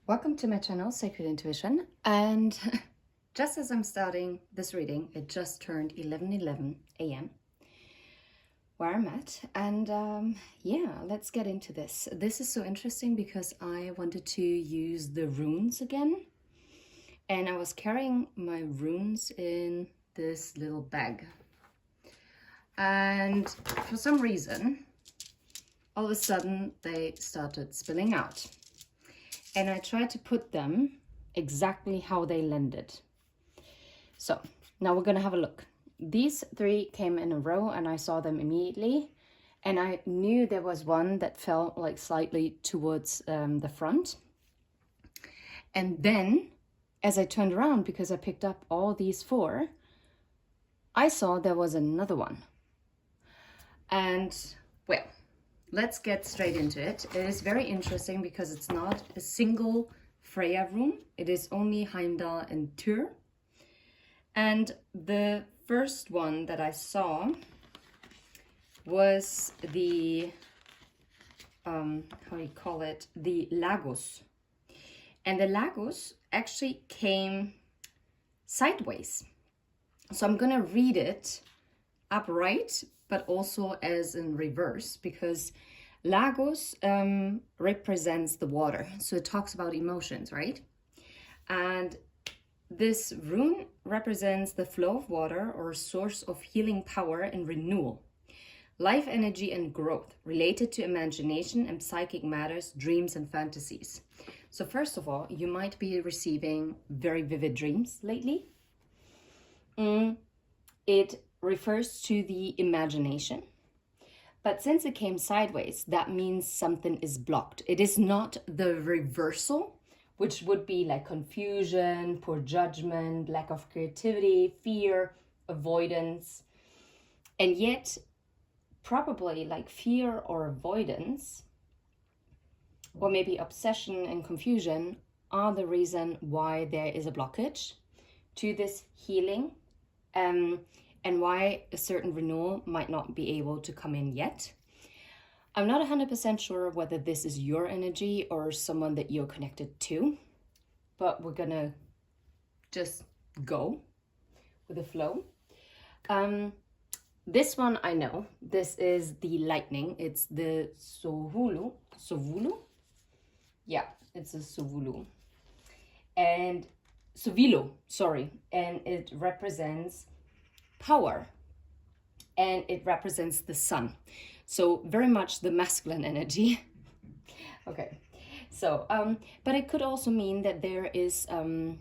Welcome to my channel, Sacred Intuition, and just as I'm starting this reading, it just turned 11:11 a.m. where I'm at, and yeah, let's get into this. This is so interesting because I wanted to use the runes again, and I was carrying my runes in this little bag, and for some reason, all of a sudden, they started spilling out. And I tried to put them exactly how they landed. So now we're gonna have a look. These three came in a row and I saw them immediately. And I knew there was one that fell like slightly towards the front. And then as I turned around, because I picked up all these four, I saw there was another one. And well, let's get straight into it. It is very interesting because it's not a single Freya rune. It is only Heimdall and Tyr. And the first one that I saw was the, how do you call it? The Lagos. And the Lagos actually came sideways. So I'm gonna read it upright, but also as in reverse, because Lagos represents the water. So it talks about emotions, right? And this rune represents the flow of water or source of healing power and renewal, life energy and growth related to imagination and psychic matters, dreams and fantasies. So first of all, you might be receiving very vivid dreams lately. It refers to the imagination, but since it came sideways, that means something is blocked. It is not the reversal, which would be like confusion, poor judgment, lack of creativity, fear, avoidance. And yet probably like fear or avoidance, or maybe obsession and confusion, are the reason why there is a blockage to this healing, and why a certain renewal might not be able to come in yet. I'm not 100% sure whether this is your energy or someone that you're connected to, but we're gonna just go with the flow. This one I know, this is the lightning. It's the Sovulu. Yeah, it's a Sovulu. And Sovilo, sorry, and it represents power, and it represents the sun, so very much the masculine energy. Okay, so but it could also mean that there is a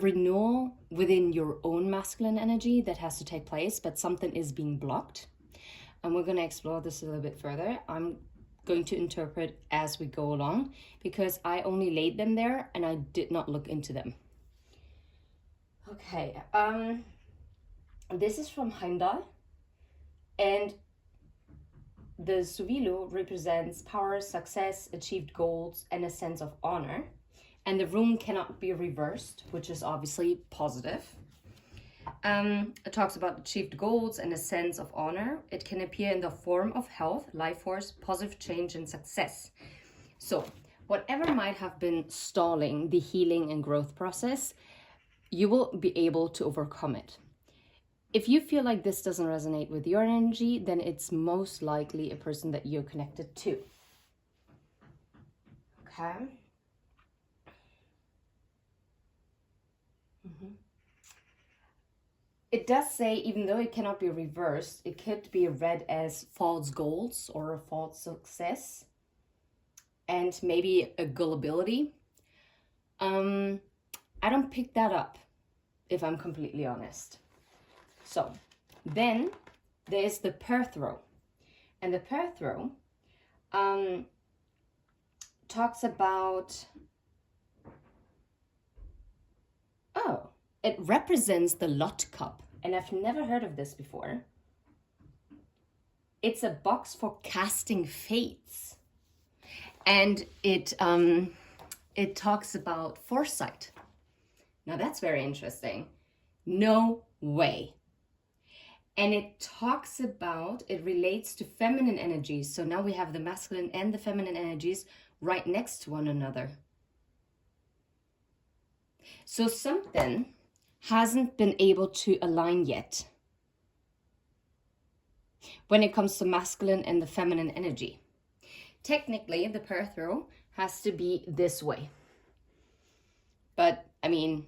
renewal within your own masculine energy that has to take place, but something is being blocked, and we're going to explore this a little bit further. I'm going to interpret as we go along because I only laid them there and I did not look into them. Okay, this is from Heimdall, and the Suvilo represents power, success, achieved goals, and a sense of honor. And the rune cannot be reversed, which is obviously positive. It talks about achieved goals and a sense of honor. It can appear in the form of health, life force, positive change, and success. So whatever might have been stalling the healing and growth process, you will be able to overcome it. If you feel like this doesn't resonate with your energy, then it's most likely a person that you're connected to. Okay. It does say, even though it cannot be reversed, it could be read as false goals or a false success, and maybe a gullibility. I don't pick that up, if I'm completely honest. So then there's the Perthrow, and the Perthrow talks about, oh, it represents the Lot Cup, and I've never heard of this before. It's a box for casting fates, and it talks about foresight. Now that's very interesting. No way. And it talks about, it relates to feminine energies. So now we have the masculine and the feminine energies right next to one another. So something hasn't been able to align yet when it comes to masculine and the feminine energy. Technically, the pair throw has to be this way. But, I mean,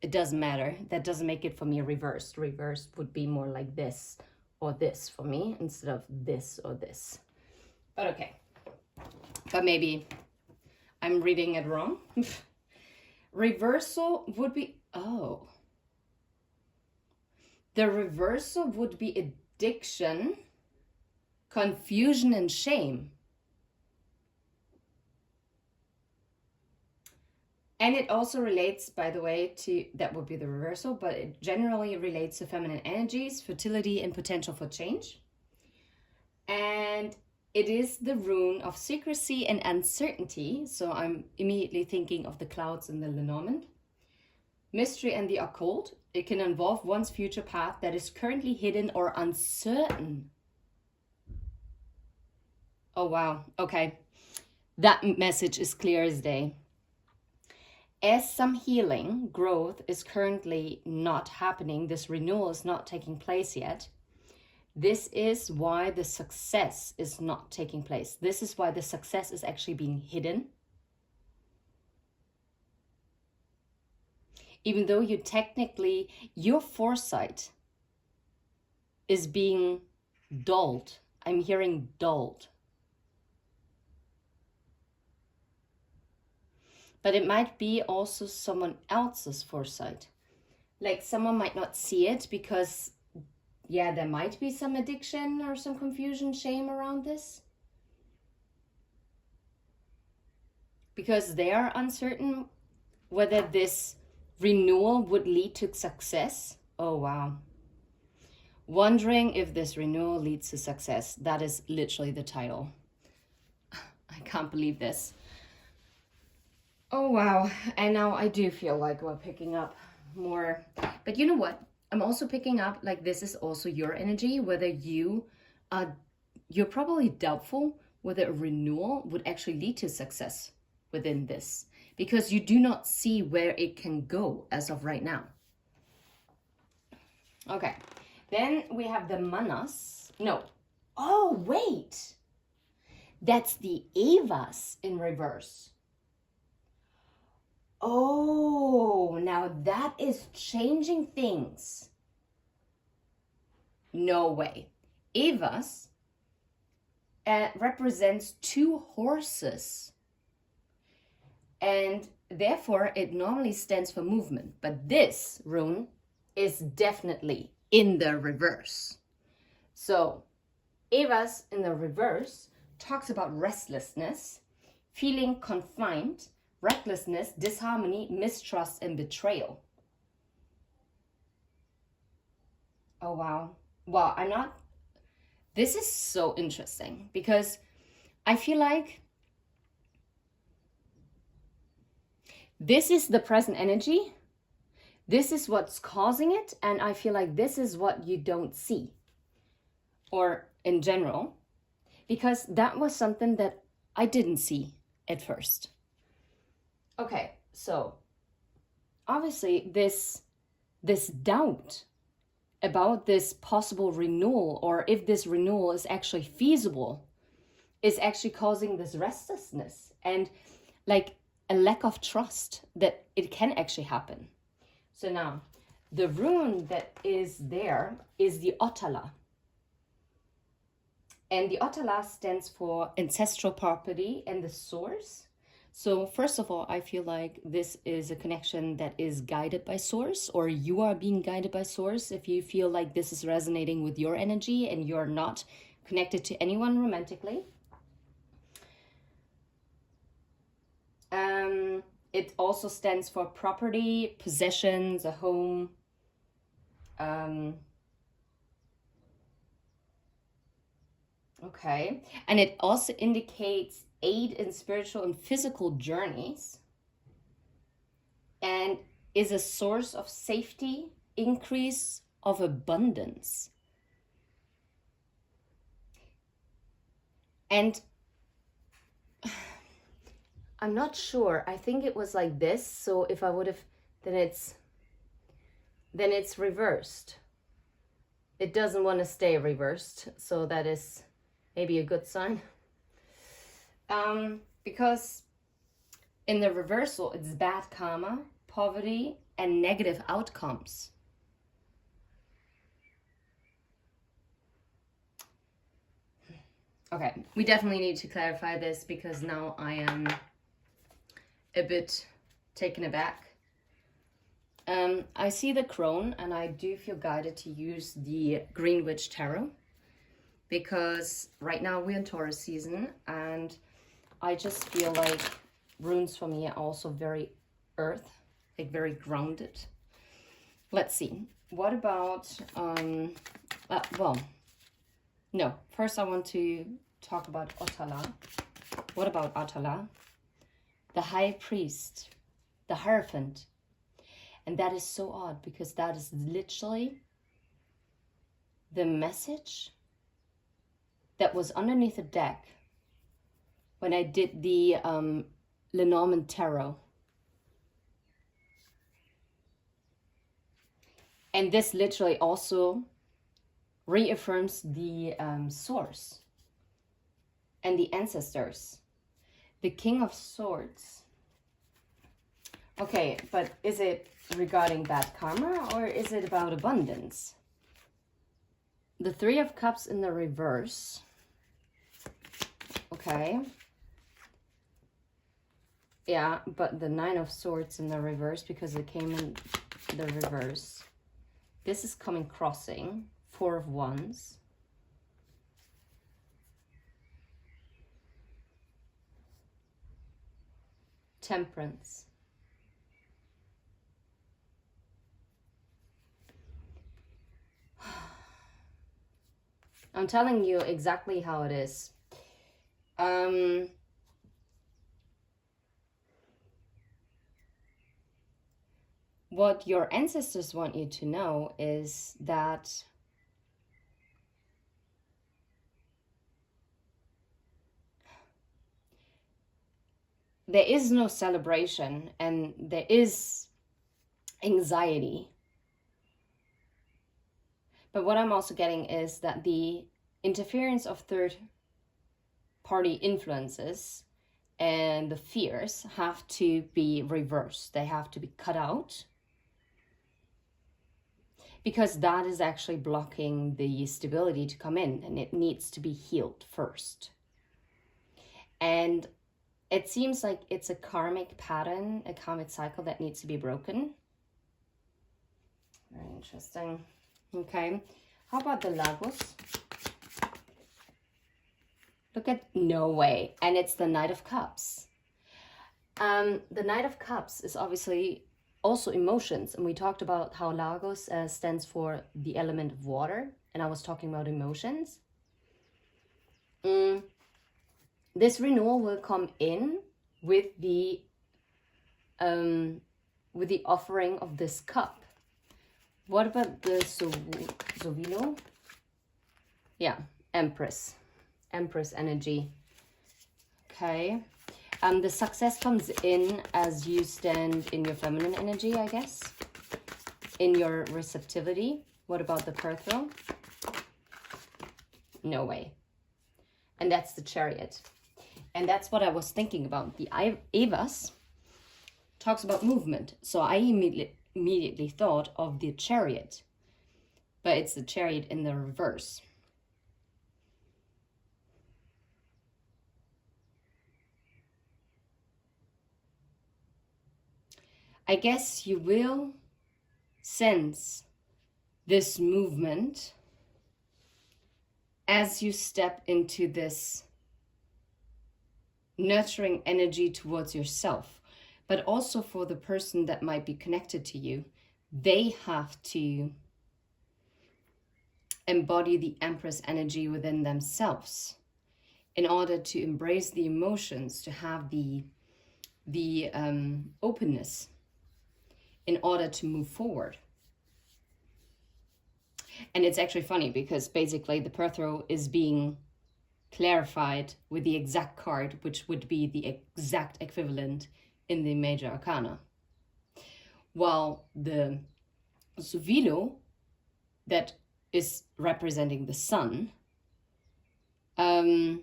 it doesn't matter. That doesn't make it for me reversed. Reversed would be more like this or this for me instead of this or this. But okay. But maybe I'm reading it wrong. Reversal would be, oh. The reversal would be addiction, confusion, and shame. And it also relates, by the way, to, that would be the reversal, but it generally relates to feminine energies, fertility, and potential for change. And it is the rune of secrecy and uncertainty. So I'm immediately thinking of the clouds and the Lenormand. Mystery and the occult. It can involve one's future path that is currently hidden or uncertain. Oh, wow. Okay. That message is clear as day. As some healing, growth is currently not happening, this renewal is not taking place yet, this is why the success is not taking place. This is why the success is actually being hidden. Even though you technically, your foresight is being dulled. I'm hearing dulled. But it might be also someone else's foresight. Like someone might not see it because, yeah, there might be some addiction or some confusion, shame around this. Because they are uncertain whether this renewal would lead to success. Oh, wow. Wondering if this renewal leads to success. That is literally the title. I can't believe this. Oh, wow. And now I do feel like we're picking up more. But you know what? I'm also picking up like this is also your energy, whether you're probably doubtful whether a renewal would actually lead to success within this, because you do not see where it can go as of right now. Okay. Then we have the manas. No. Oh, wait. That's the Evas in reverse. Oh, now that is changing things. No way. Evas represents 2 horses. And therefore, it normally stands for movement. But this rune is definitely in the reverse. So, Evas in the reverse talks about restlessness, feeling confined, recklessness, disharmony, mistrust, and betrayal. Oh, wow. Wow, this is so interesting because I feel like this is the present energy. This is what's causing it. And I feel like this is what you don't see, or in general, because that was something that I didn't see at first. Okay, so obviously this doubt about this possible renewal, or if this renewal is actually feasible, is actually causing this restlessness and like a lack of trust that it can actually happen. So now, the rune that is there is the Ottala. And the Ottala stands for ancestral property and the source. So first of all, I feel like this is a connection that is guided by source, or you are being guided by source. If you feel like this is resonating with your energy and you're not connected to anyone romantically. It also stands for property, possessions, a home. Okay. And it also indicates aid in spiritual and physical journeys, and is a source of safety, increase of abundance. And I'm not sure. I think it was like this. So if I would have, then it's reversed. It doesn't want to stay reversed. So that is maybe a good sign. Because in the reversal, it's bad karma, poverty, and negative outcomes. Okay, we definitely need to clarify this because now I am a bit taken aback. I see the crone and I do feel guided to use the Green Witch Tarot because right now we're in Taurus season and I just feel like runes for me are also very earth, like very grounded. Let's see. What about, well, no. First I want to talk about Otala. What about Otala? The High Priest, the Hierophant. And that is so odd because that is literally the message that was underneath the deck when I did the Lenormand Tarot. And this literally also reaffirms the source and the ancestors. The King of Swords. Okay, but is it regarding bad karma or is it about abundance? The Three of Cups in the reverse. Okay. Yeah, but the Nine of Swords in the reverse because it came in the reverse. This is coming crossing. Four of Wands. Temperance. I'm telling you exactly how it is. What your ancestors want you to know is that there is no celebration and there is anxiety. But what I'm also getting is that the interference of third-party influences and the fears have to be reversed. They have to be cut out because that is actually blocking the stability to come in and it needs to be healed first. And it seems like it's a karmic pattern, a karmic cycle that needs to be broken. Very interesting. Okay, how about the Lagos? Look at, no way. And it's the Knight of Cups. The Knight of Cups is obviously also emotions. And we talked about how Lagos stands for the element of water. And I was talking about emotions. This renewal will come in with the offering of this cup. What about the Sovilo? Yeah, Empress. Empress energy. Okay. The success comes in as you stand in your feminine energy, I guess. In your receptivity. What about the Perthro? No way. And that's the Chariot. And that's what I was thinking about. The Evas talks about movement. So I immediately thought of the Chariot, but it's the Chariot in the reverse. I guess you will sense this movement as you step into this nurturing energy towards yourself, but also for the person that might be connected to you. They have to embody the Empress energy within themselves in order to embrace the emotions, to have the openness in order to move forward. And it's actually funny because basically the Perthro is being clarified with the exact card, which would be the exact equivalent in the major arcana. While the Suvilo, that is representing the sun, and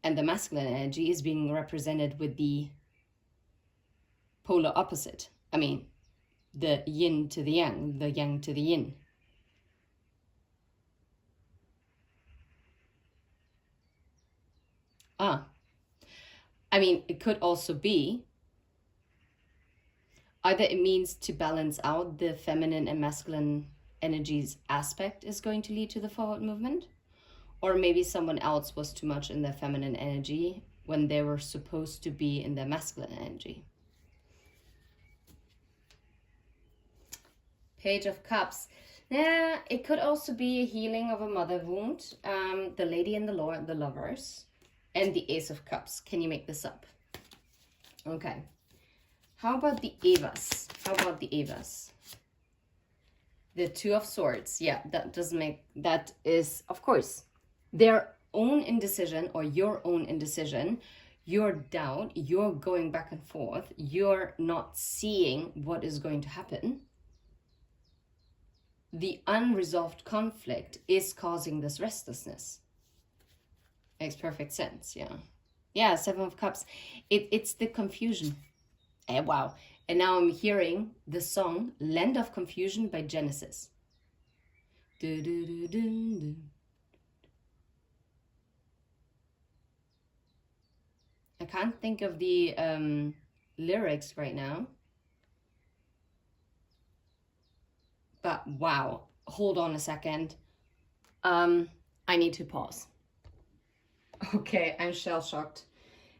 the masculine energy is being represented with the polar opposite. I mean, the yin to the yang to the yin. I mean, it could also be either it means to balance out the feminine and masculine energies aspect is going to lead to the forward movement, or maybe someone else was too much in their feminine energy when they were supposed to be in their masculine energy. Page of Cups. Yeah, it could also be a healing of a mother wound. The Lady and the Lord, the Lovers, and the Ace of Cups. Can you make this up? Okay. How about the Evas? The Two of Swords. Yeah, that is, of course, their own indecision or your own indecision, your doubt, you're going back and forth, you're not seeing what is going to happen. The unresolved conflict is causing this restlessness. Makes perfect sense, yeah. Yeah, Seven of Cups. It's the confusion. Wow. And now I'm hearing the song Land of Confusion by Genesis. Do, do, do, do, do. I can't think of the lyrics right now. But wow, hold on a second. I need to pause. Okay, I'm shell-shocked.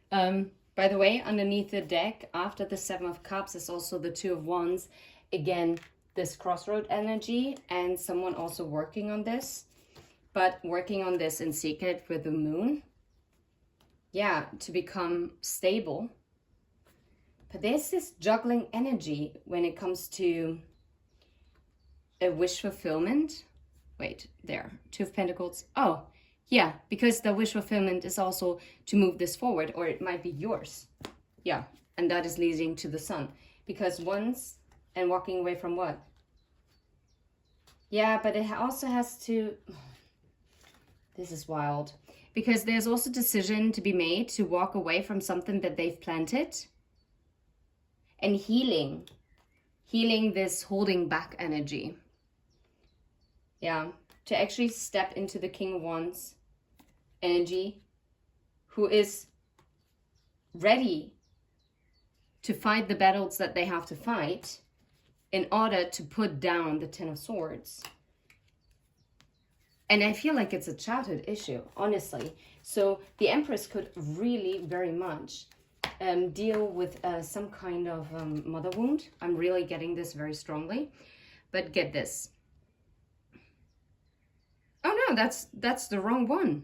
By the way, underneath the deck, after the Seven of Cups, is also the Two of Wands. Again, this crossroad energy and someone also working on this. But working on this in secret with the moon. Yeah, to become stable. But there's this juggling energy when it comes to a wish fulfillment. Wait, there, Two of Pentacles. Oh, yeah, because the wish fulfillment is also to move this forward, or it might be yours. Yeah, and that is leading to the sun. Because once, and walking away from what? Yeah, but it also has to, this is wild. Because there's also a decision to be made to walk away from something that they've planted. And healing this holding back energy. Yeah, to actually step into the King of Wands energy, who is ready to fight the battles that they have to fight in order to put down the Ten of Swords. And I feel like it's a childhood issue, honestly. So the Empress could really very much deal with some kind of mother wound. I'm really getting this very strongly. But get this. Oh no, that's the wrong one.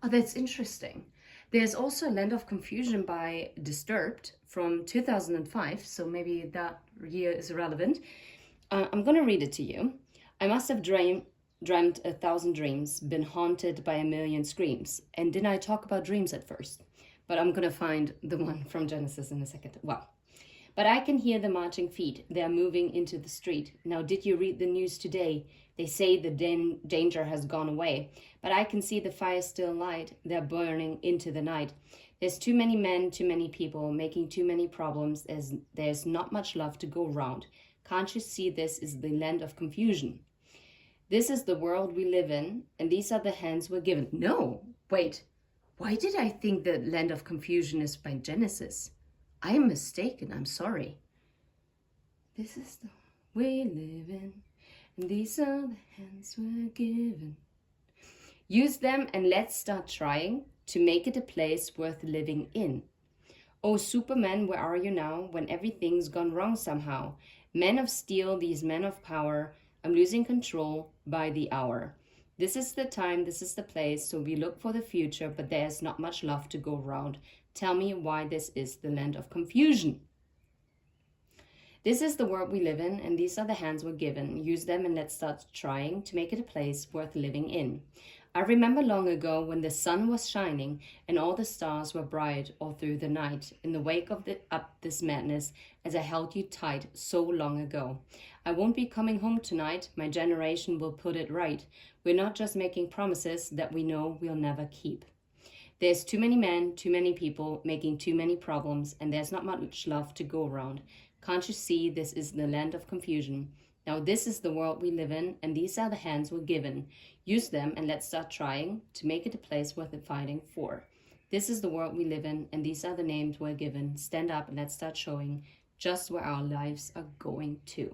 Oh, that's interesting. There's also Land of Confusion by Disturbed from 2005, so maybe that year is relevant. I'm gonna read it to you. I must have dreamt 1,000 dreams, been haunted by 1,000,000 screams. And didn't I talk about dreams at first? But I'm gonna find the one from Genesis in a second. Wow. But I can hear the marching feet. They are moving into the street. Now, did you read the news today? They say the danger has gone away. But I can see the fire still light. They're burning into the night. There's too many men, too many people, making too many problems. There's not much love to go around. Can't you see this is the land of confusion? This is the world we live in, and these are the hands we're given. No, wait. Why did I think the Land of Confusion is by Genesis? I am mistaken, I'm sorry. This is the we live in, and these are the hands we're given. Use them and let's start trying to make it a place worth living in. Oh, Superman, where are you now when everything's gone wrong somehow? Men of steel, these men of power, I'm losing control by the hour. This is the time, this is the place, so we look for the future, but there's not much love to go around. Tell me why this is the land of confusion. This is the world we live in, and these are the hands we're given. Use them and let's start trying to make it a place worth living in. I remember long ago when the sun was shining and all the stars were bright all through the night, in the wake of this madness, as I held you tight so long ago. I won't be coming home tonight, my generation will put it right. We're not just making promises that we know we'll never keep. There's too many men, too many people, making too many problems, and there's not much love to go around. Can't you see this is the land of confusion? Now this is the world we live in, and these are the hands we're given. Use them and let's start trying to make it a place worth fighting for. This is the world we live in, and these are the names we're given. Stand up and let's start showing just where our lives are going to.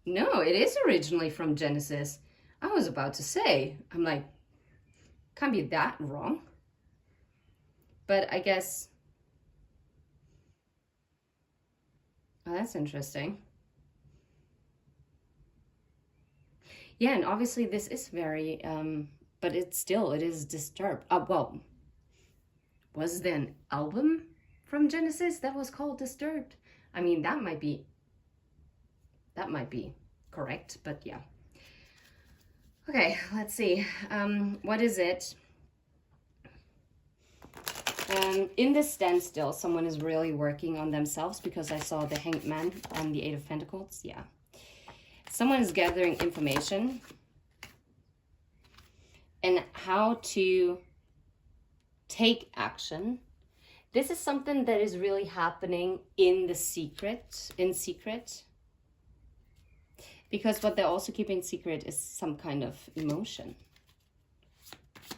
No, it is originally from Genesis. I was about to say, I'm like, can't be that wrong. But I guess, oh, that's interesting. Yeah, and obviously this is very, but it is disturbed. Well, was there an album from Genesis that was called Disturbed? I mean, that might be correct, but yeah. Okay, let's see. What is it? In this standstill, someone is really working on themselves, because I saw the Hanged Man and the Eight of Pentacles. Yeah. Someone is gathering information and how to take action. This is something that is really happening in secret. Because what they're also keeping secret is some kind of emotion.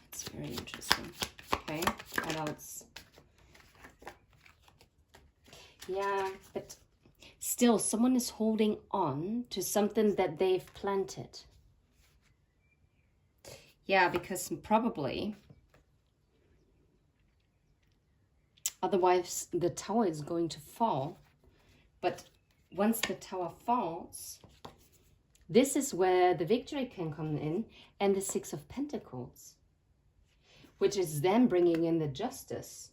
It's very interesting. Okay, what else? Yeah, but still someone is holding on to something that they've planted. Yeah, because probably otherwise the tower is going to fall. But once the tower falls, this is where the victory can come in, and the Six of Pentacles, which is then bringing in the justice.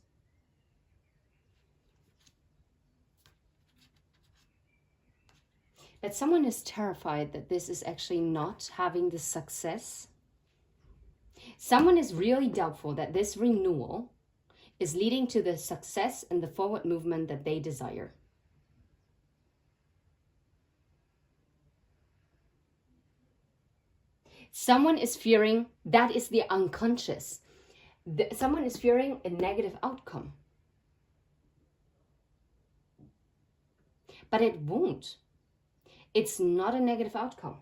That someone is terrified that this is actually not having the success. Someone is really doubtful that this renewal is leading to the success and the forward movement that they desire. Someone is fearing, that is the unconscious. Someone is fearing a negative outcome. But it won't. It's not a negative outcome.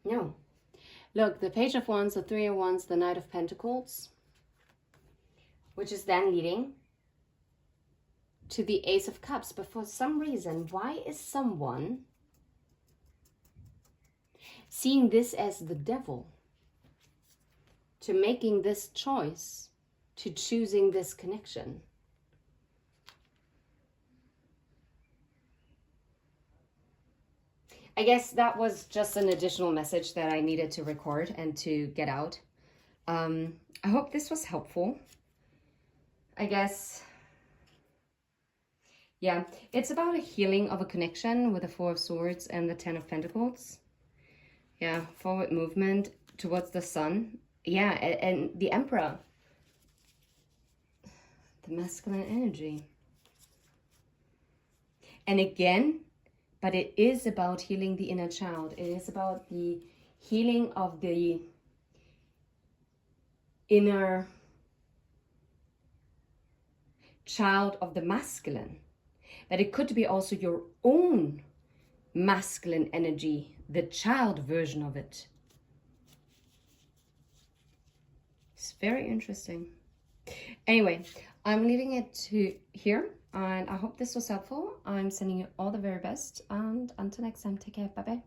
No. Look, the Page of Wands, the Three of Wands, the Knight of Pentacles, which is then leading to the Ace of Cups. But for some reason, why is someone seeing this as the devil, to making this choice, to choosing this connection? I guess that was just an additional message that I needed to record and to get out. I hope this was helpful. I guess, yeah, it's about a healing of a connection with the Four of Swords and the Ten of Pentacles. Yeah, forward movement towards the sun. Yeah, and the Emperor. The masculine energy. And again, but it is about healing the inner child. It is about the healing of the inner child of the masculine. But it could be also your own masculine energy, the child version of it. It's very interesting. Anyway, I'm leaving it to here, and I hope this was helpful. I'm sending you all the very best, and until next time, take care. Bye bye.